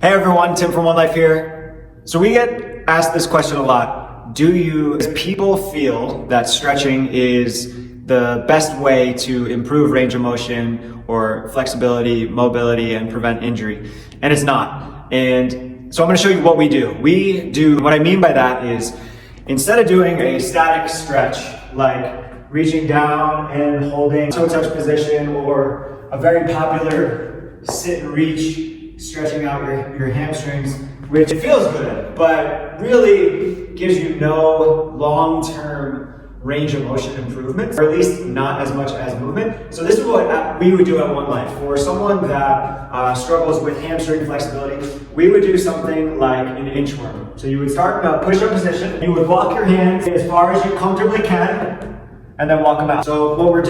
Hey everyone, Tim from One Life here. So we get asked this question a lot. Does people feel that stretching is the best way to improve range of motion or flexibility, mobility, and prevent injury? And it's not. And so I'm gonna show you what we do. What I mean by that is, instead of doing a static stretch, like reaching down and holding toe touch position, or a very popular sit and reach, stretching out your hamstrings, which it feels good, but really gives you no long-term range of motion improvements, or at least not as much as movement. So this is what we would do at One Life. For someone that struggles with hamstring flexibility, we would do something like an inchworm. So you would start in a push-up position, you would walk your hands as far as you comfortably can, and then walk them out. So what we're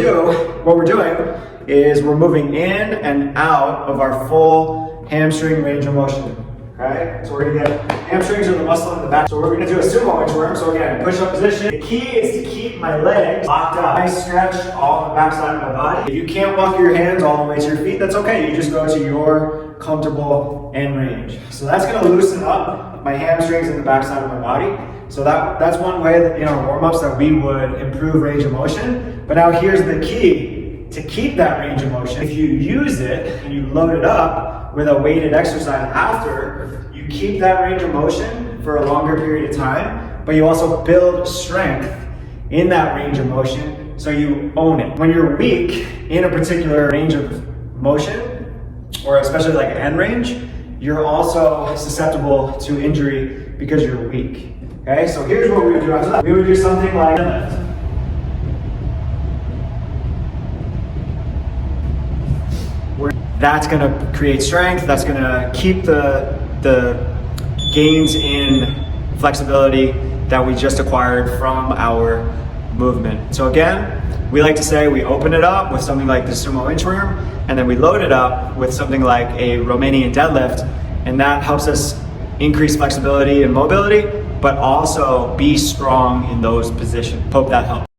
doing is we're moving in and out of our full hamstring range of motion. Okay? So we're gonna get hamstrings are the muscle in the back. So we're gonna do a sumo inchworm. So again, push-up position. The key is to keep my legs locked up. I stretch all on the back side of my body. If you can't walk your hands all the way to your feet, that's okay. You just go to your comfortable end range. So that's gonna loosen up my hamstrings and the back side of my body. So that's one way that, warm-ups that we would improve range of motion. But now here's the key to keep that range of motion. If you use it and you load it up with a weighted exercise after, you keep that range of motion for a longer period of time, but you also build strength in that range of motion, so you own it. When you're weak in a particular range of motion, or especially like an end range, you're also susceptible to injury because you're weak. Okay, so here's what we would do after that. We would do something like deadlift. That's gonna create strength, that's gonna keep the gains in flexibility that we just acquired from our movement. So again, we like to say we open it up with something like the sumo inchworm, and then we load it up with something like a Romanian deadlift, and that helps us increase flexibility and mobility, but also be strong in those positions. Hope that helps.